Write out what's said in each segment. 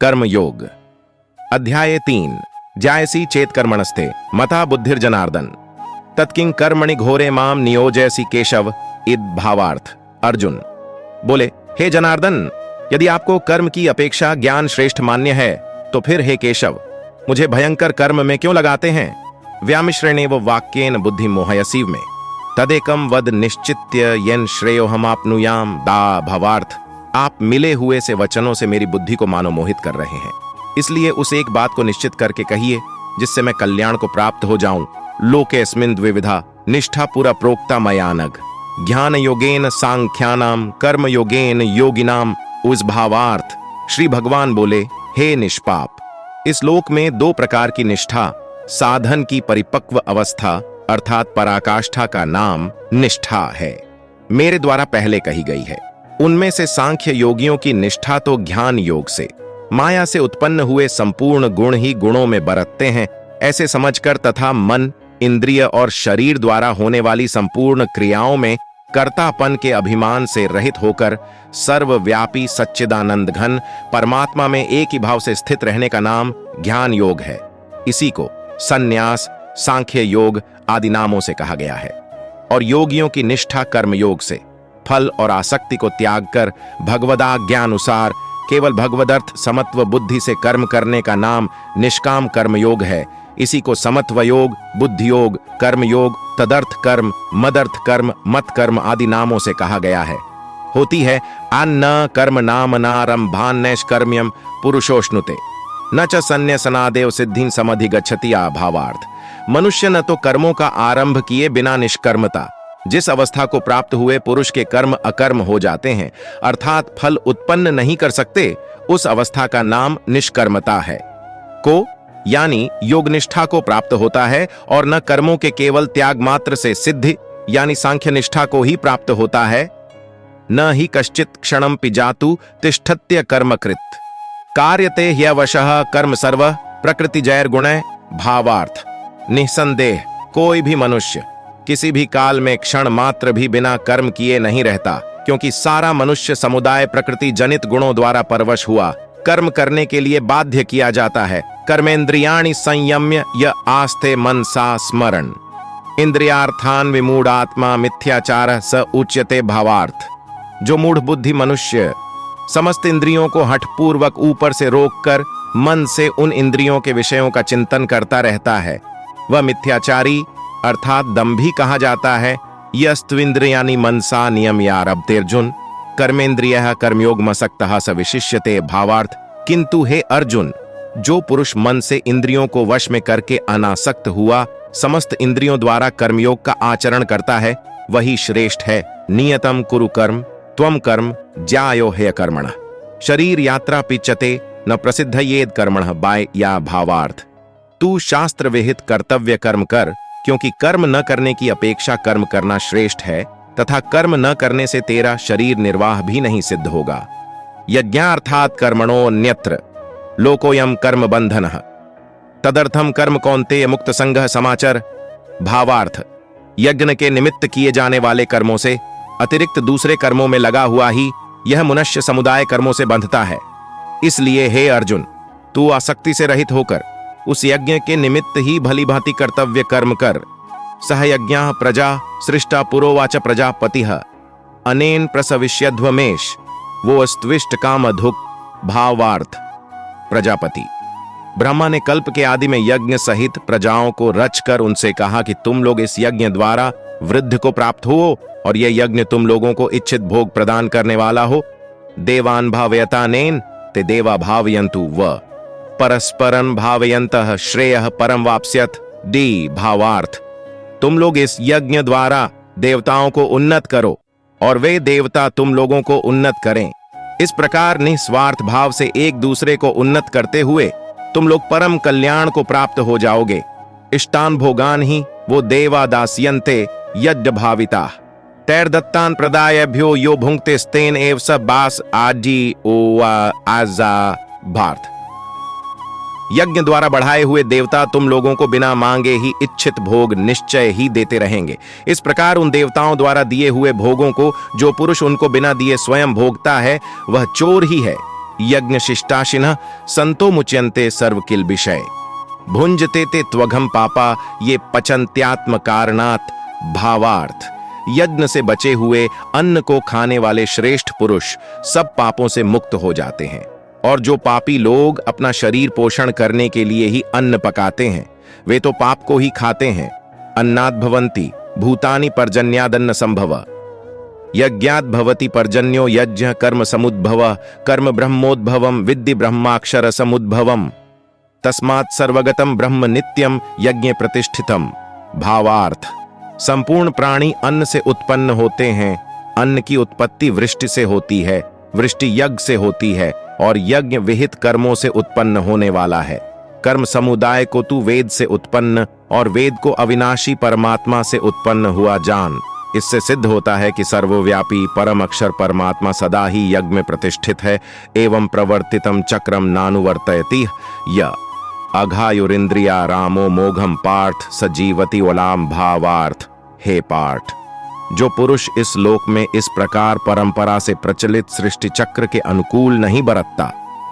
कर्मयोग। अध्याय 3। जायसी चेत कर्मणस्ते मता बुद्धिर्जनार्दन तत्किं कर्मणि घोरे माम नियोजयसी केशव इद भावार्थ। अर्जुन बोले, हे जनार्दन, यदि आपको कर्म की अपेक्षा ज्ञान श्रेष्ठ मान्य है तो फिर हे केशव, मुझे भयंकर कर्म में क्यों लगाते हैं। व्यामिश्रणेव वाक्येन बुद्धि मोहयसीव में तदेकम वद निश्चित्य येन श्रेयोहमाप्नुयाम दा भवार्थ। आप मिले हुए से वचनों से मेरी बुद्धि को मानो मोहित कर रहे हैं, इसलिए उस एक बात को निश्चित करके कहिए जिससे मैं कल्याण को प्राप्त हो जाऊं। लोकेस्मिन् द्विविधा निष्ठा पुरा प्रोक्ता मयानघ ज्ञान योगेन सांख्यानाम कर्म योगेन योगिनाम उस भावार्थ। श्री भगवान बोले, हे निष्पाप, इस लोक में दो प्रकार की निष्ठा, साधन की परिपक्व अवस्था अर्थात पराकाष्ठा का नाम निष्ठा है, मेरे द्वारा पहले कही गई है। उनमें से सांख्य योगियों की निष्ठा तो ज्ञान योग से माया से उत्पन्न हुए संपूर्ण गुण ही गुणों में बरतते हैं ऐसे समझकर तथा मन, इंद्रिय और शरीर द्वारा होने वाली संपूर्ण क्रियाओं में कर्तापन के अभिमान से रहित होकर सर्वव्यापी सच्चिदानंद घन परमात्मा में एक ही भाव से स्थित रहने का नाम ज्ञान योग है। इसी को संन्यास, सांख्य योग आदि नामों से कहा गया है। और योगियों की निष्ठा कर्म योग से फल और आसक्ति को त्याग कर भगवदाज्ञानुसार केवल भगवदर्थ समत्व बुद्धि से कर्म करने का नाम निष्काम कर्मयोग है। इसी को समत्व योग, बुद्धि योग, कर्म योग, तदर्थ कर्म, मदर्थ कर्म, मत कर्म आदि नामों से कहा गया है। होती है अन्न कर्म नाम नारंभान्नैष कर्म्यम पुरुषोष्णुते न च संन्यासनादेव सिद्धिं समधिगच्छति भावार्थ। मनुष्य न तो कर्मों का आरंभ किए बिना निष्कर्मता जिस अवस्था को प्राप्त हुए पुरुष के कर्म अकर्म हो जाते हैं अर्थात फल उत्पन्न नहीं कर सकते, उस अवस्था का नाम निष्कर्मता है। को यानी योगनिष्ठा को प्राप्त होता है और न कर्मों के केवल त्याग मात्र से सिद्धि यानी सांख्य निष्ठा को ही प्राप्त होता है। न ही कश्चित क्षणम पिजातु तिष्ठत्य कर्मकृत कार्यते ह्यवशः कर्म सर्व प्रकृति जैर गुणै भावार्थ। निसंदेह कोई भी मनुष्य किसी भी काल में क्षण मात्र भी बिना कर्म किए नहीं रहता, क्योंकि सारा मनुष्य समुदाय प्रकृति जनित गुणों द्वारा परवश हुआ कर्म करने के लिए बाध्य किया जाता है। कर्मेंद्रियाणि संयम्य य आस्ते मनसा स्मरण इंद्रियार्थान विमूढ़ात्मा मिथ्याचार स उच्यते भावार्थ। जो मूढ़ बुद्धि मनुष्य समस्त इंद्रियों को हठपूर्वक ऊपर से रोककर मन से उन इंद्रियों के विषयों का चिंतन करता रहता है, वह मिथ्याचारी अर्थात दंभी कहा जाता है। यस्त्विन्द्रियाणि मनसा नियम्यारब्धेर्जुन कर्मेंद्रियः कर्मयोग मसक्तः स विशिष्यते भावार्थ। किंतु हे अर्जुन, जो पुरुष मन से इंद्रियों को वश में करके अनासक्त हुआ समस्त इंद्रियों द्वारा कर्मयोग का आचरण करता है वही श्रेष्ठ है। नियतम कुरु कर्म त्वम कर्म ज्यायो हे कर्मणः शरीर यात्रा पिच्यते न प्रसिद्धयेद कर्मणः बाय या भावार्थ। तू शास्त्र विहित कर्तव्य कर्म कर, क्योंकि कर्म न करने की अपेक्षा कर्म करना श्रेष्ठ है तथा कर्म न करने से तेरा शरीर निर्वाह भी नहीं सिद्ध होगा। यज्ञार्थात् कर्मणोऽन्यत्र लोकोयम कर्म बंधनः तदर्थम कर्म कौन्तेय मुक्त संगः समाचर भावार्थ। यज्ञ के निमित्त किए जाने वाले कर्मों से अतिरिक्त दूसरे कर्मों में लगा हुआ ही यह मनुष्य समुदाय कर्मों से बंधता है। इसलिए हे अर्जुन, तू आसक्ति से रहित होकर उस यज्ञ के निमित्त ही भली भांति कर्तव्य कर्म कर। सहयज्ञः प्रजा सृष्टा पुरोवाच प्रजापतिः अनेन प्रसविष्यध्वमेश वो स्त्विष्ट कामधुक् भावार्थ। प्रजापति ब्रह्मा ने कल्प के आदि में यज्ञ सहित प्रजाओं को रचकर उनसे कहा कि तुम लोग इस यज्ञ द्वारा वृद्धि को प्राप्त हो और यह यज्ञ तुम लोगों को इच्छित भोग प्रदान करने वाला हो। देवान भावयतानेन ते देवा भावयन्तु व परस्परं भावयन्तः श्रेयः परम वाप्स्यथ डी भावार्थ। तुम लोग इस यज्ञ द्वारा देवताओं को उन्नत करो और वे देवता तुम लोगों को उन्नत करें। इस प्रकार निस्वार्थ भाव से एक दूसरे को उन्नत करते हुए तुम लोग परम कल्याण को प्राप्त हो जाओगे। इष्टान भोगान ही वो देवा दास्यन्ते यज्ञ भाविता तैर्दत्तान प्रदायभ्यो यो भुंक्ते स्तेन एव स बास आजी ओ आजा भारत। यज्ञ द्वारा बढ़ाए हुए देवता तुम लोगों को बिना मांगे ही इच्छित भोग निश्चय ही देते रहेंगे। इस प्रकार उन देवताओं द्वारा दिए हुए भोगों को जो पुरुष उनको बिना दिए स्वयं भोगता है वह चोर ही है। यज्ञ शिष्टाशिनः संतो मुच्यन्ते सर्व किल विषय भुंजते ते त्वघम पापा ये पचन्त्यात्म कारणात् भावार्थ। यज्ञ से बचे हुए अन्न को खाने वाले श्रेष्ठ पुरुष सब पापों से मुक्त हो जाते हैं, और जो पापी लोग अपना शरीर पोषण करने के लिए ही अन्न पकाते हैं वे तो पाप को ही खाते हैं। अन्नाद् भवन्ति भूतानि पर्जन्यादन्न संभव यज्ञाद् भवति पर्जन्यो यज्ञ कर्म समुद्भव कर्म ब्रह्मोद्भवम विद्धि ब्रह्माक्षर समुद्भवम तस्मात् सर्वगतम ब्रह्म नित्यम यज्ञ प्रतिष्ठितम। भावार्थ। संपूर्ण प्राणी अन्न से उत्पन्न होते हैं। अन्न की उत्पत्ति वृष्टि से होती है, वृष्टि यज्ञ से होती है, और यज्ञ विहित कर्मों से उत्पन्न होने वाला है। कर्म समुदाय को तू वेद से उत्पन्न और वेद को अविनाशी परमात्मा से उत्पन्न हुआ जान। इससे सिद्ध होता है कि सर्वव्यापी परम अक्षर परमात्मा सदा ही यज्ञ में प्रतिष्ठित है। एवं प्रवर्तितम चक्रम नानुवर्तयति य अघायुरिंद्रिया रामो मोघम पार्थ सजीवति वलाम। भावार्थ। हे पार्थ, जो पुरुष इस लोक में इस प्रकार परंपरा से प्रचलित सृष्टि चक्र के अनुकूल नहीं बरतता,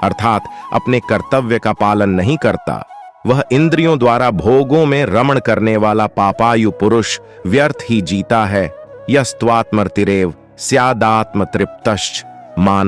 अर्थात अपने कर्तव्य का पालन नहीं करता, वह इंद्रियों द्वारा भोगों में रमण करने वाला पापायु पुरुष व्यर्थ ही जीता है। यस्त्वात्मर्तिरेव स्यादात्म तृप्तश्च मानव।